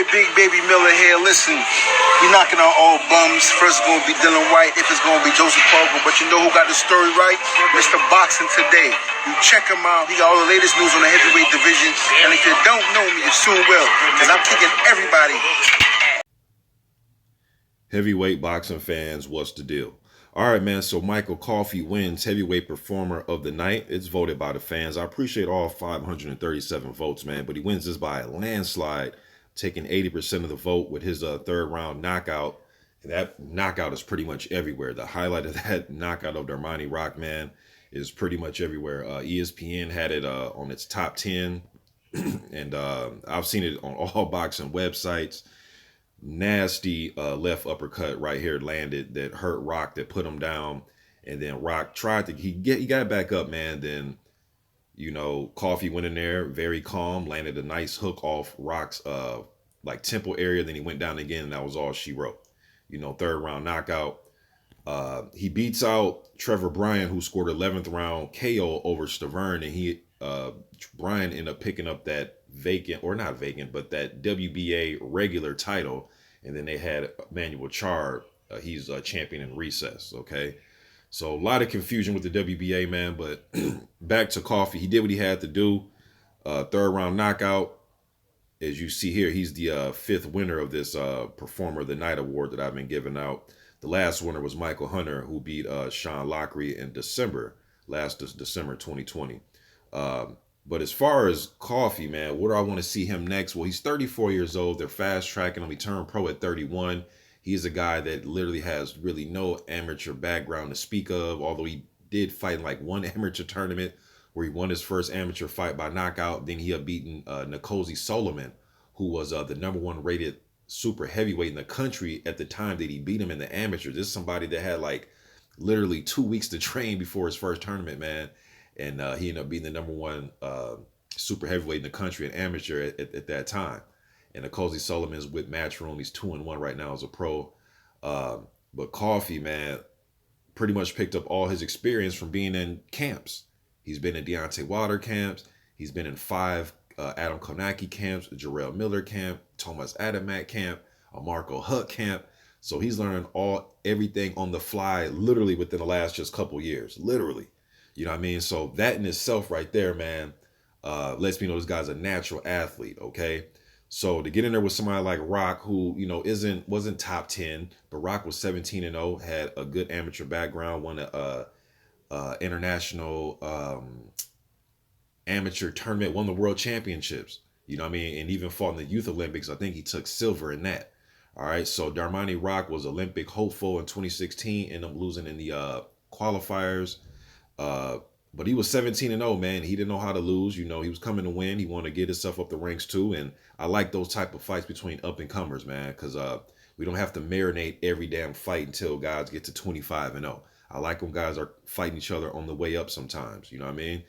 boy Big Baby Miller here. Listen, we knocking on all bums. First it's gonna be Dylan White, if it's gonna be Joseph Parker, but you know who got the story right? Mr. Boxing Today. You check him out. He got all the latest news on the heavyweight division. And if you don't know me, you soon will, because I'm kicking everybody. Heavyweight boxing fans, what's the deal? All right, man, so Michael Coffie Wins Heavyweight Performer of the Night. It's voted by the fans. I appreciate all 537 votes, man, but he wins this by a landslide, taking 80% of the vote with his third round knockout. And that knockout is pretty much everywhere. The highlight of that knockout of Darmani Rock, man, is pretty much everywhere. ESPN had it on its top 10, and I've seen it on all boxing websites. Nasty left uppercut right here landed that hurt Rock, that put him down, and then Rock tried to he got back up, man. Then, you know, Coffie went in there very calm, landed a nice hook off Rock's like temple area, then he went down again, and that was all she wrote. You know, third round knockout. He beats out Trevor Bryan, who scored 11th round KO over Stavern, and he Bryan ended up picking up that vacant, or not vacant, but that WBA regular title. And then they had Manuel Char. He's a champion in recess. Okay. So a lot of confusion with the WBA, man, but back to Coffie. He did what he had to do. Third round knockout. As you see here, he's the fifth winner of this Performer of the Night award that I've been giving out. The last winner was Michael Hunter, who beat Sean Lockery in last December 2020. But as far as Coffie, man, where do I want to see him next? Well, he's 34 years old. They're fast tracking him. He turned pro at 31. He's a guy that literally has really no amateur background to speak of, although he did fight in like one amateur tournament where he won his first amateur fight by knockout. Then he had beaten Nkosi Solomon, who was the #1 rated super heavyweight in the country at the time that he beat him in the amateur. This is somebody that had like literally 2 weeks to train before his first tournament, man. And he ended up being the #1 super heavyweight in the country and amateur at that time. And Nkosi Solomon's with Matchroom. He's 2-1 right now as a pro. But Coffie, man, pretty much picked up all his experience from being in camps. He's been in Deontay Wilder camps. He's been in 5 Adam Konaki camps, Jarrell Miller camp, Thomas Adamat camp, a Marco Huck camp. So he's learning everything on the fly, literally within the last just couple years, literally. You know what I mean? So that in itself right there, man, lets me know this guy's a natural athlete, okay? So to get in there with somebody like Rock, who, you know, wasn't top 10, but Rock was 17-0, had a good amateur background, won a international amateur tournament, won the world championships, you know what I mean? And even fought in the Youth Olympics. I think he took silver in that. All right, so Darmani Rock was Olympic hopeful in 2016, ended up losing in the qualifiers. But he was 17-0, man. He didn't know how to lose. You know, he was coming to win. He wanted to get himself up the ranks too. And I like those type of fights between up and comers, man, because we don't have to marinate every damn fight until guys get to 25-0. I like when guys are fighting each other on the way up sometimes. You know what I mean?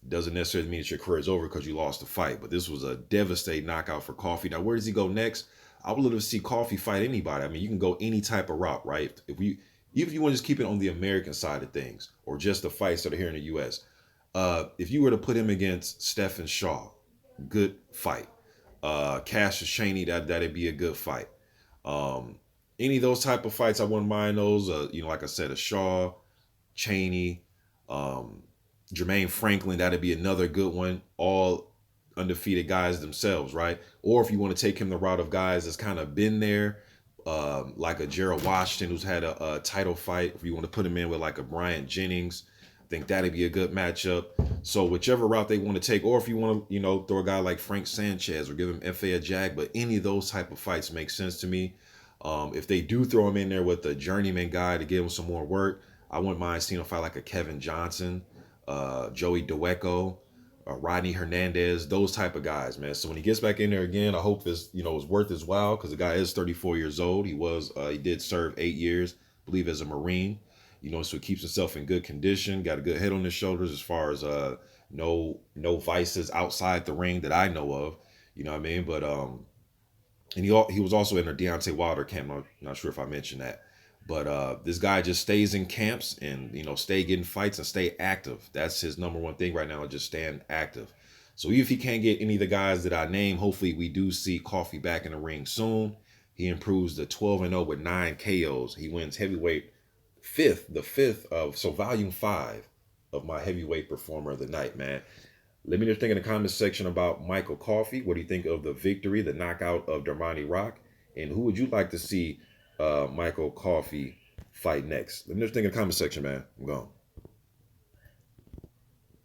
Doesn't necessarily mean that your career is over because you lost the fight. But this was a devastating knockout for Coffie. Now, where does he go next? I would love to see Coffie fight anybody. I mean, you can go any type of route, right? Even if you want to just keep it on the American side of things, or just the fights that are here in the U.S., if you were to put him against Stephen Shaw, good fight. Cassius Chaney, that'd be a good fight. Any of those type of fights, I wouldn't mind those. You know, like I said, a Shaw, Chaney, Jermaine Franklin, that'd be another good one. All undefeated guys themselves, right? Or if you want to take him the route of guys that's kind of been there, like a Gerald Washington, who's had a title fight. If you want to put him in with like a Bryant Jennings, I think that'd be a good matchup. So whichever route they want to take, or if you want to, you know, throw a guy like Frank Sanchez or give him F.A. a jag, but any of those type of fights make sense to me. If they do throw him in there with a journeyman guy to give him some more work, I wouldn't mind seeing him fight like a Kevin Johnson, Joey Dweco, Rodney Hernandez, those type of guys, man. So when he gets back in there again, I hope this, you know, is worth his while, because the guy is 34 years old. He did serve 8 years, I believe, as a Marine, you know, so he keeps himself in good condition, got a good head on his shoulders as far as no vices outside the ring that I know of, you know what I mean? But and he was also in the Deontay Wilder camp. I'm not sure if I mentioned that. But this guy just stays in camps and, you know, stay getting fights and stay active. That's his #1 thing right now, just staying active. So even if he can't get any of the guys that I named, hopefully we do see Coffee back in the ring soon. He improves to 12-0 with 9 KOs. He wins heavyweight the fifth of, so volume 5 of my heavyweight performer of the night, man. Let me know think in the comment section about Michael Coffee. What do you think of the victory, the knockout of Darmani Rock? And who would you like to see Michael Coffee fight next? Let me know think in the comment section, man. I'm gone.